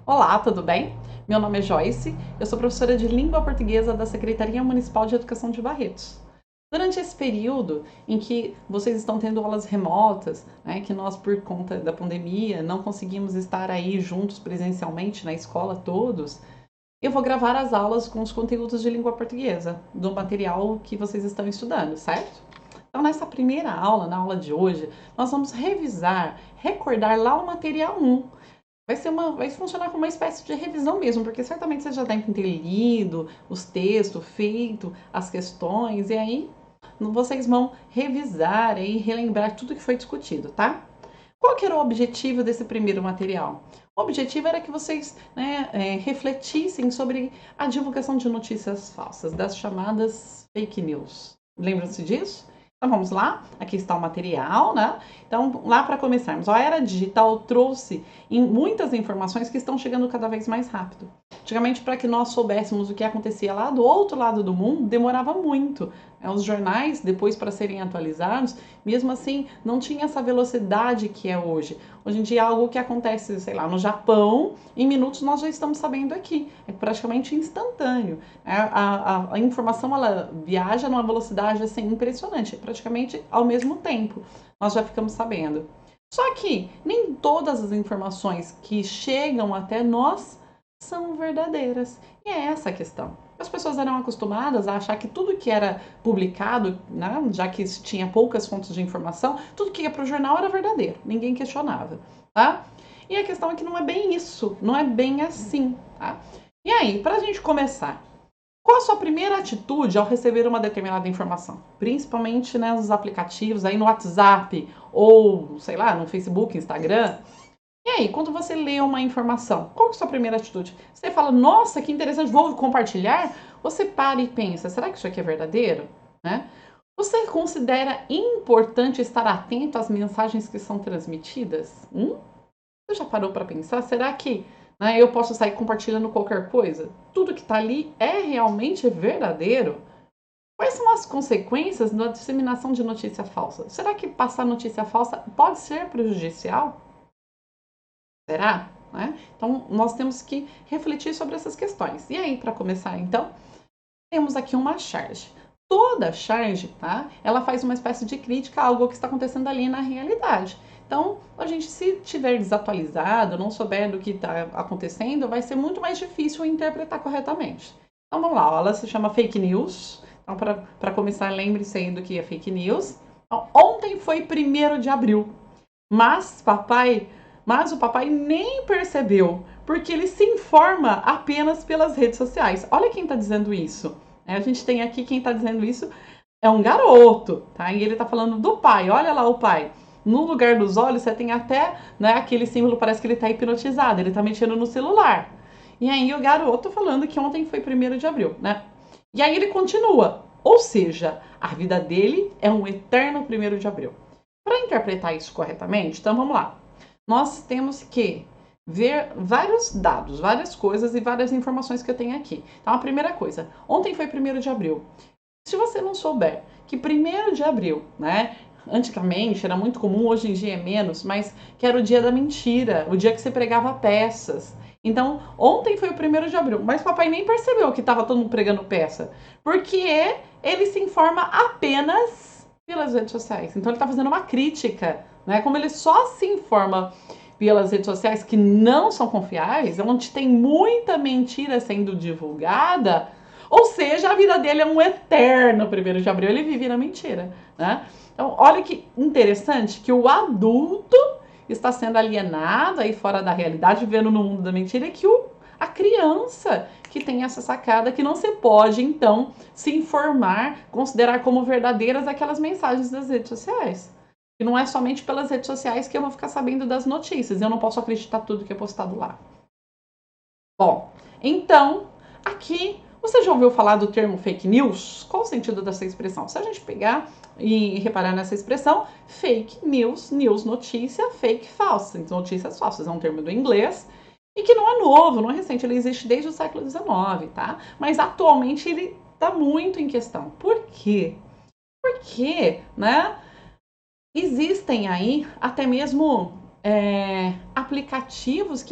Olá, tudo bem? Meu nome é Joyce, eu sou professora de Língua Portuguesa da Secretaria Municipal de Educação de Barretos. Durante esse período em que vocês estão tendo aulas remotas, que nós, por conta da pandemia, não conseguimos estar aí juntos presencialmente na escola todos, eu vou gravar as aulas com os conteúdos de língua portuguesa, do material que vocês estão estudando, certo? Então, nessa primeira aula, na aula de hoje, nós vamos revisar, recordar lá o material 1. Vai funcionar como uma espécie de revisão mesmo, porque certamente vocês já devem ter lido os textos, feito as questões, e aí vocês vão revisar e relembrar tudo que foi discutido, tá? Qual que era o objetivo desse primeiro material? O objetivo era que vocês refletissem sobre a divulgação de notícias falsas, das chamadas fake news. Lembram-se disso? Então vamos lá, aqui está o material, né? Então, lá para começarmos, a era digital trouxe muitas informações que estão chegando cada vez mais rápido. Antigamente, para que nós soubéssemos o que acontecia lá do outro lado do mundo, demorava muito. Os jornais, depois para serem atualizados, mesmo assim, não tinha essa velocidade que é hoje. Hoje em dia, algo que acontece, sei lá, no Japão, em minutos nós já estamos sabendo aqui. É praticamente instantâneo. A informação, ela viaja numa velocidade assim, impressionante, praticamente ao mesmo tempo. Nós já ficamos sabendo. Só que nem todas as informações que chegam até nós são verdadeiras. E é essa a questão. As pessoas eram acostumadas a achar que tudo que era publicado, né, já que tinha poucas fontes de informação, tudo que ia para o jornal era verdadeiro. Ninguém questionava, tá? E a questão é que não é bem isso, não é bem assim, tá? E aí, para a gente começar, qual a sua primeira atitude ao receber uma determinada informação? Principalmente nos aplicativos, aí no WhatsApp ou, sei lá, no Facebook, Instagram. E aí, quando você lê uma informação, qual é a sua primeira atitude? Você fala, nossa, que interessante, vou compartilhar? Você para e pensa, será que isso aqui é verdadeiro? Né? Você considera importante estar atento às mensagens que são transmitidas? Você já parou para pensar? Será que eu posso sair compartilhando qualquer coisa? Tudo que está ali é realmente verdadeiro? Quais são as consequências da disseminação de notícia falsa? Será que passar notícia falsa pode ser prejudicial? Será? Então, nós temos que refletir sobre essas questões. E aí, para começar, então, temos aqui uma charge. Toda charge, tá? Ela faz uma espécie de crítica a algo que está acontecendo ali na realidade. Então, a gente, se tiver desatualizado, não souber do que está acontecendo, vai ser muito mais difícil interpretar corretamente. Então, vamos lá. Ela se chama fake news. Então, para começar, lembre-se aí do que é fake news. Então, ontem foi 1º de abril, mas o papai nem percebeu, porque ele se informa apenas pelas redes sociais. Olha quem está dizendo isso. A gente tem aqui quem está dizendo isso é um garoto, tá? E ele está falando do pai. Olha lá o pai. No lugar dos olhos, você tem até aquele símbolo, parece que ele está hipnotizado, ele está mexendo no celular. E aí o garoto falando que ontem foi 1º de abril, né? E aí ele continua. Ou seja, a vida dele é um eterno 1º de abril. Para interpretar isso corretamente, então vamos lá. Nós temos que ver vários dados, várias coisas e várias informações que eu tenho aqui. Então, a primeira coisa, ontem foi 1º de abril. Se você não souber que 1º de abril, antigamente era muito comum, hoje em dia é menos, mas que era o dia da mentira, o dia que você pregava peças. Então, ontem foi o 1º de abril, mas papai nem percebeu que estava todo mundo pregando peça, porque ele se informa apenas pelas redes sociais. Então, ele está fazendo uma crítica, como ele só se informa pelas redes sociais que não são confiáveis, onde tem muita mentira sendo divulgada, ou seja, a vida dele é um eterno 1º de abril, ele vive na mentira, né? Então, olha que interessante que o adulto está sendo alienado aí fora da realidade, vivendo no mundo da mentira, e que a criança que tem essa sacada que não se pode, então, se informar, considerar como verdadeiras aquelas mensagens das redes sociais. E não é somente pelas redes sociais que eu vou ficar sabendo das notícias. Eu não posso acreditar tudo que é postado lá. Bom, então, aqui, você já ouviu falar do termo fake news? Qual o sentido dessa expressão? Se a gente pegar e reparar nessa expressão, fake news, news, notícia, fake, falsa. Então, notícias falsas é um termo do inglês e que não é novo, não é recente, ele existe desde o século XIX, tá? Mas atualmente ele está muito em questão. Por quê? Porque, existem aí até mesmo aplicativos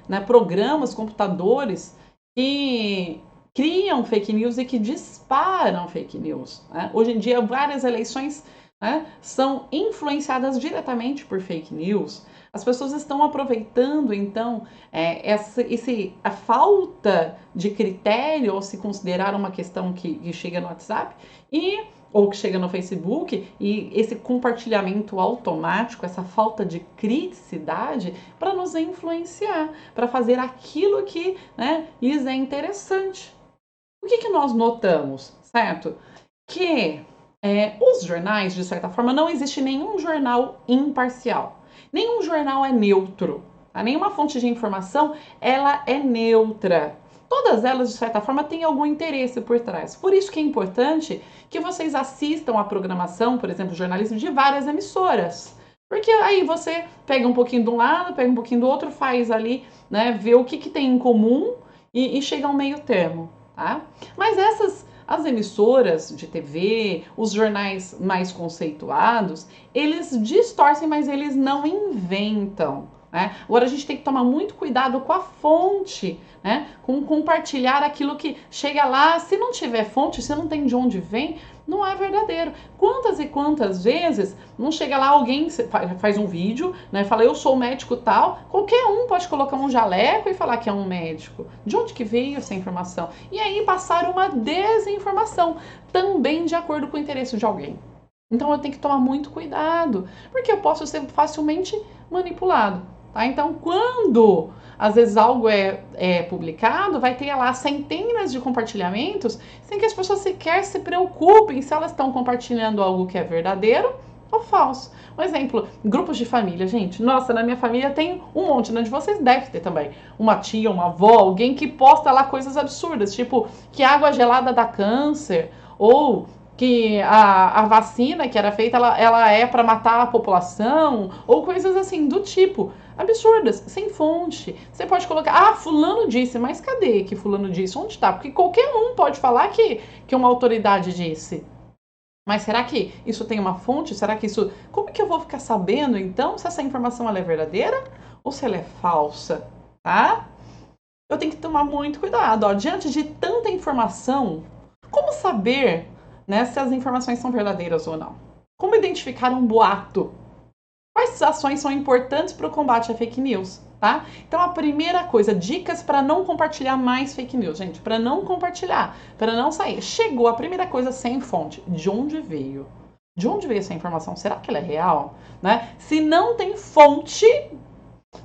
né, programas, computadores que criam fake news e que disparam fake news. Né? Hoje em dia, várias eleições, né, são influenciadas diretamente por fake news. As pessoas estão aproveitando, então, a falta de critério ao se considerar uma questão que chega no WhatsApp ou que chega no Facebook, e esse compartilhamento automático, essa falta de criticidade, para nos influenciar, para fazer aquilo que, né, lhes é interessante. O que nós notamos, certo? Que os jornais, de certa forma, não existe nenhum jornal imparcial. Nenhum jornal é neutro. Tá? Nenhuma fonte de informação ela é neutra. Todas elas, de certa forma, têm algum interesse por trás. Por isso que é importante que vocês assistam a programação, por exemplo, jornalismo de várias emissoras. Porque aí você pega um pouquinho de um lado, pega um pouquinho do outro, faz ali, né, vê o que tem em comum e chega a um meio termo. Tá? Mas as emissoras de TV, os jornais mais conceituados, eles distorcem, mas eles não inventam. Né? Agora a gente tem que tomar muito cuidado com a fonte, né? Com compartilhar aquilo que chega lá. Se não tiver fonte, se não tem de onde vem, não é verdadeiro. Quantas e quantas vezes não chega lá alguém, faz um vídeo, né? Fala, eu sou médico tal. Qualquer um pode colocar um jaleco e falar que é um médico. De onde que veio essa informação? E aí passar uma desinformação, também de acordo com o interesse de alguém. Então eu tenho que tomar muito cuidado, porque eu posso ser facilmente manipulado. Tá? Então, quando às vezes algo é publicado, vai ter lá centenas de compartilhamentos sem que as pessoas sequer se preocupem se elas estão compartilhando algo que é verdadeiro ou falso. Um exemplo, grupos de família, gente. Nossa, na minha família tem um monte, né? De vocês deve ter também. Uma tia, uma avó, alguém que posta lá coisas absurdas, tipo que água gelada dá câncer, ou que a vacina que era feita, ela é para matar a população, ou coisas assim do tipo. Absurdas, sem fonte. Você pode colocar, fulano disse, mas cadê que fulano disse? Onde está? Porque qualquer um pode falar que uma autoridade disse. Mas será que isso tem uma fonte? Será que isso... Como é que eu vou ficar sabendo, então, se essa informação ela é verdadeira ou se ela é falsa? Tá? Eu tenho que tomar muito cuidado. Ó. Diante de tanta informação, como saber, né, se as informações são verdadeiras ou não? Como identificar um boato? Quais ações são importantes para o combate à fake news, tá? Então, a primeira coisa, dicas para não compartilhar mais fake news, gente, para não compartilhar, para não sair. Chegou a primeira coisa sem fonte. De onde veio? De onde veio essa informação? Será que ela é real? Né? Se não tem fonte,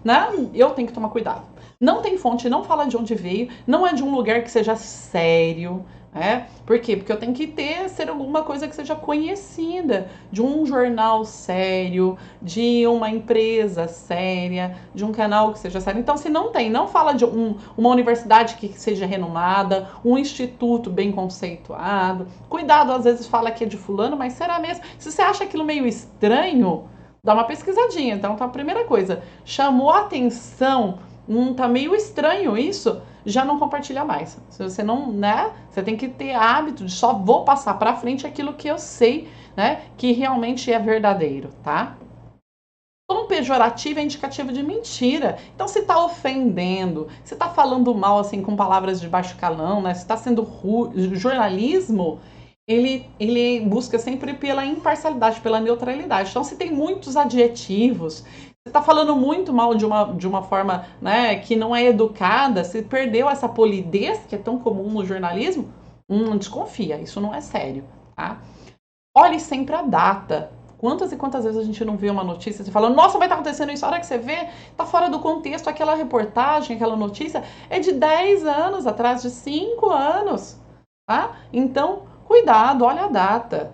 né, eu tenho que tomar cuidado. Não tem fonte, não fala de onde veio, não é de um lugar que seja sério, né? Por quê? Porque eu tenho que ser alguma coisa que seja conhecida, de um jornal sério, de uma empresa séria, de um canal que seja sério. Então, se não tem, não fala de uma universidade que seja renomada, um instituto bem conceituado. Cuidado, às vezes fala que é de fulano, mas será mesmo? Se você acha aquilo meio estranho, dá uma pesquisadinha. Então, tá a primeira coisa. Chamou a atenção, tá meio estranho isso, já não compartilha mais. Se você não, né, você tem que ter hábito de só vou passar para frente aquilo que eu sei, né, que realmente é verdadeiro, tá? Tom pejorativo é indicativo de mentira. Então, se está ofendendo, se está falando mal, assim, com palavras de baixo calão, né, se está sendo jornalismo, ele busca sempre pela imparcialidade, pela neutralidade. Então, se tem muitos adjetivos, você está falando muito mal de uma forma, né, que não é educada, se perdeu essa polidez que é tão comum no jornalismo, desconfia, isso não é sério, tá? Olhe sempre a data. Quantas e quantas vezes a gente não vê uma notícia e fala, nossa, vai estar acontecendo isso, a hora que você vê, tá fora do contexto, aquela reportagem, aquela notícia é de 10 anos atrás, de 5 anos, tá? Então, cuidado, olha a data.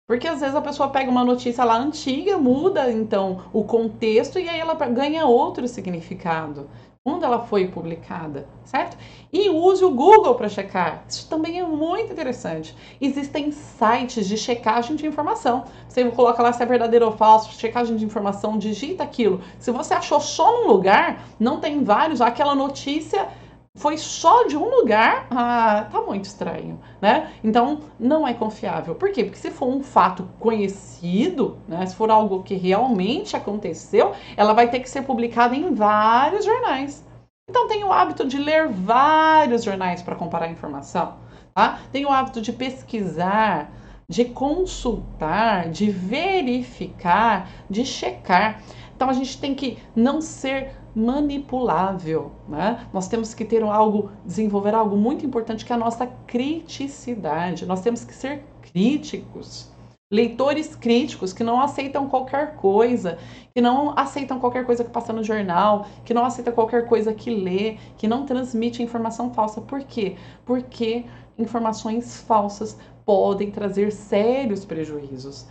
Porque às vezes a pessoa pega uma notícia lá antiga, muda então o contexto e aí ela ganha outro significado. Quando ela foi publicada, certo? E use o Google para checar. Isso também é muito interessante. Existem sites de checagem de informação. Você coloca lá se é verdadeiro ou falso, checagem de informação, digita aquilo. Se você achou só num lugar, não tem vários, aquela notícia foi só de um lugar, tá muito estranho, né? Então, não é confiável. Por quê? Porque se for um fato conhecido, né, se for algo que realmente aconteceu, ela vai ter que ser publicada em vários jornais. Então, tenha o hábito de ler vários jornais para comparar informação, tá? Tenha o hábito de pesquisar, de consultar, de verificar, de checar. Então, a gente tem que não ser manipulável, né? Nós temos que ter algo, desenvolver algo muito importante que é a nossa criticidade. Nós temos que ser críticos, leitores críticos que não aceitam qualquer coisa, que não aceitam qualquer coisa que passa no jornal, que não aceita qualquer coisa que lê, que não transmite informação falsa. Por quê? Porque informações falsas podem trazer sérios prejuízos.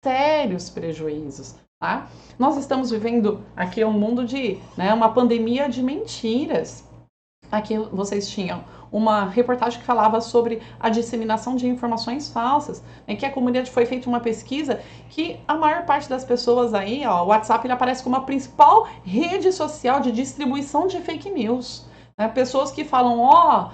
Sérios prejuízos. Tá? Nós estamos vivendo aqui um mundo de, né, uma pandemia de mentiras. Aqui vocês tinham uma reportagem que falava sobre a disseminação de informações falsas, né, que a comunidade foi feita uma pesquisa que a maior parte das pessoas aí, ó, o WhatsApp ele aparece como a principal rede social de distribuição de fake news. Né? Pessoas que falam,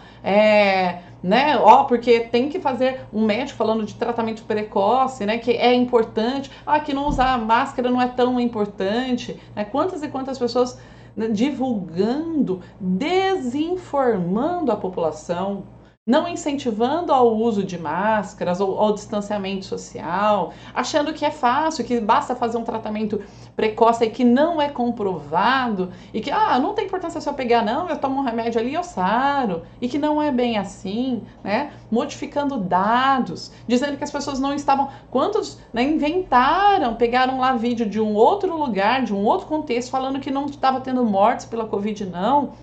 né, porque tem que fazer um médico falando de tratamento precoce, né, que é importante, que não usar máscara não é tão importante, né? Quantas e quantas pessoas, né, divulgando, desinformando a população, não incentivando ao uso de máscaras ou ao distanciamento social, achando que é fácil, que basta fazer um tratamento precoce e que não é comprovado, e que não tem importância se eu pegar, não, eu tomo um remédio ali e eu saro, e que não é bem assim, né? Modificando dados, dizendo que as pessoas não estavam. Quantos, né, inventaram, pegaram lá vídeo de um outro lugar, de um outro contexto, falando que não estava tendo mortes pela Covid, não.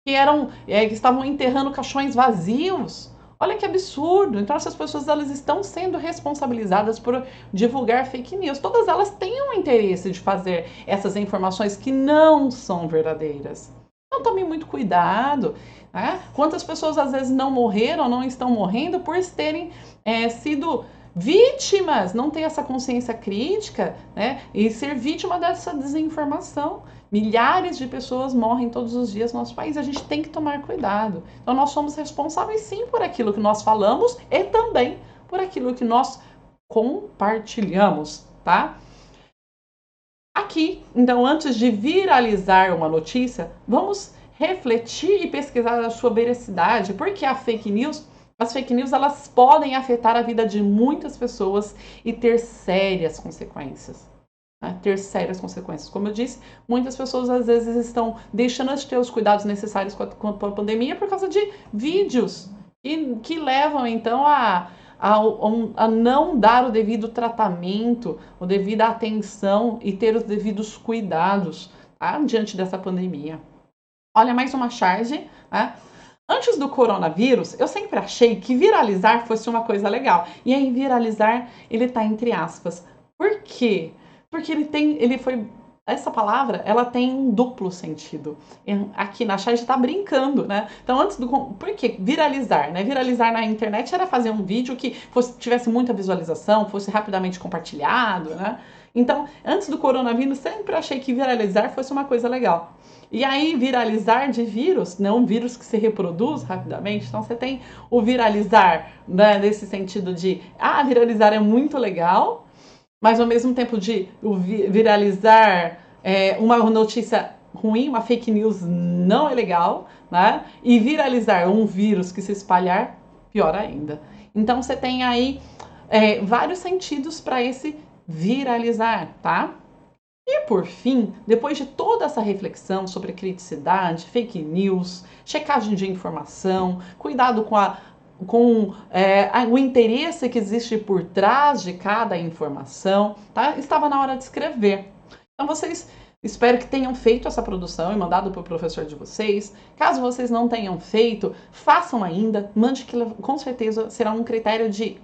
Que estavam enterrando caixões vazios. Olha que absurdo. Então essas pessoas elas estão sendo responsabilizadas por divulgar fake news. Todas elas têm um interesse de fazer essas informações que não são verdadeiras. Então tome muito cuidado. Né? Quantas pessoas às vezes não morreram, não estão morrendo por terem sido vítimas, não ter essa consciência crítica, né? E ser vítima dessa desinformação. Milhares de pessoas morrem todos os dias no nosso país. A gente tem que tomar cuidado. Então, nós somos responsáveis, sim, por aquilo que nós falamos e também por aquilo que nós compartilhamos, tá? Aqui, então, antes de viralizar uma notícia, vamos refletir e pesquisar a sua veracidade, porque as fake news, elas podem afetar a vida de muitas pessoas e ter sérias consequências. Ter sérias consequências. Como eu disse, muitas pessoas às vezes estão deixando de ter os cuidados necessários com a pandemia por causa de vídeos que levam então a não dar o devido tratamento, a devida atenção e ter os devidos cuidados, tá? Diante dessa pandemia. Olha, mais uma charge. Né? Antes do coronavírus, eu sempre achei que viralizar fosse uma coisa legal. E aí viralizar, ele está entre aspas. Por quê? Porque essa palavra, ela tem um duplo sentido. Aqui na charge está brincando, né? Então, por que viralizar, né? Viralizar na internet era fazer um vídeo que tivesse muita visualização, fosse rapidamente compartilhado, né? Então, antes do coronavírus, sempre achei que viralizar fosse uma coisa legal. E aí, viralizar de vírus, não um vírus que se reproduz rapidamente. Então, você tem o viralizar, né, nesse sentido de, viralizar é muito legal, mas ao mesmo tempo de viralizar uma notícia ruim, uma fake news não é legal, né? E viralizar um vírus que se espalhar, pior ainda. Então você tem aí vários sentidos para esse viralizar, tá? E por fim, depois de toda essa reflexão sobre criticidade, fake news, checagem de informação, cuidado com o interesse que existe por trás de cada informação, tá? Estava na hora de escrever. Então espero que tenham feito essa produção e mandado para o professor de vocês. Caso vocês não tenham feito, façam ainda, mande que com certeza será um critério de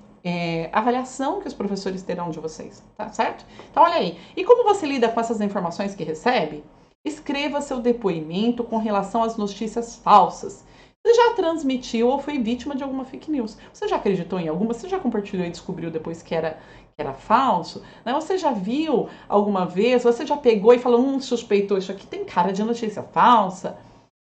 avaliação que os professores terão de vocês, tá certo? Então olha aí, e como você lida com essas informações que recebe? Escreva seu depoimento com relação às notícias falsas. Você já transmitiu ou foi vítima de alguma fake news? Você já acreditou em alguma? Você já compartilhou e descobriu depois que era falso? Né? Você já viu alguma vez? Você já pegou e falou, suspeitou, isso aqui tem cara de notícia falsa?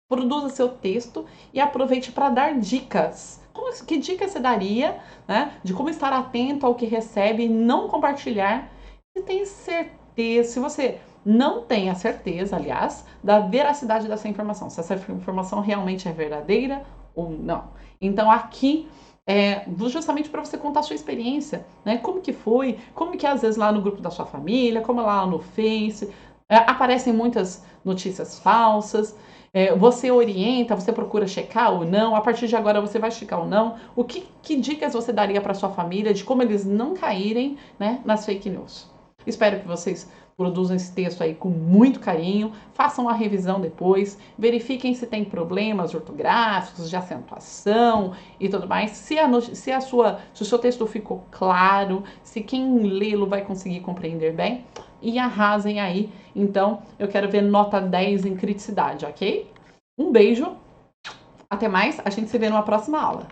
produza seu texto e aproveite para dar dicas. Que dicas você daria, né, de como estar atento ao que recebe e não compartilhar? Se tem certeza, se você não tem a certeza, aliás, da veracidade dessa informação, se essa informação realmente é verdadeira ou não. Então aqui justamente para você contar a sua experiência, né? Como que foi, como que às vezes lá no grupo da sua família, como lá no Face, aparecem muitas notícias falsas. Você orienta, você procura checar ou não, a partir de agora você vai checar ou não. Que dicas você daria para sua família de como eles não caírem, né, nas fake news? Espero que vocês produzam esse texto aí com muito carinho, façam a revisão depois, verifiquem se tem problemas ortográficos, de acentuação e tudo mais, se o seu texto ficou claro, se quem lê-lo vai conseguir compreender bem, e arrasem aí. Então, eu quero ver nota 10 em criticidade, ok? Um beijo, até mais, a gente se vê numa próxima aula.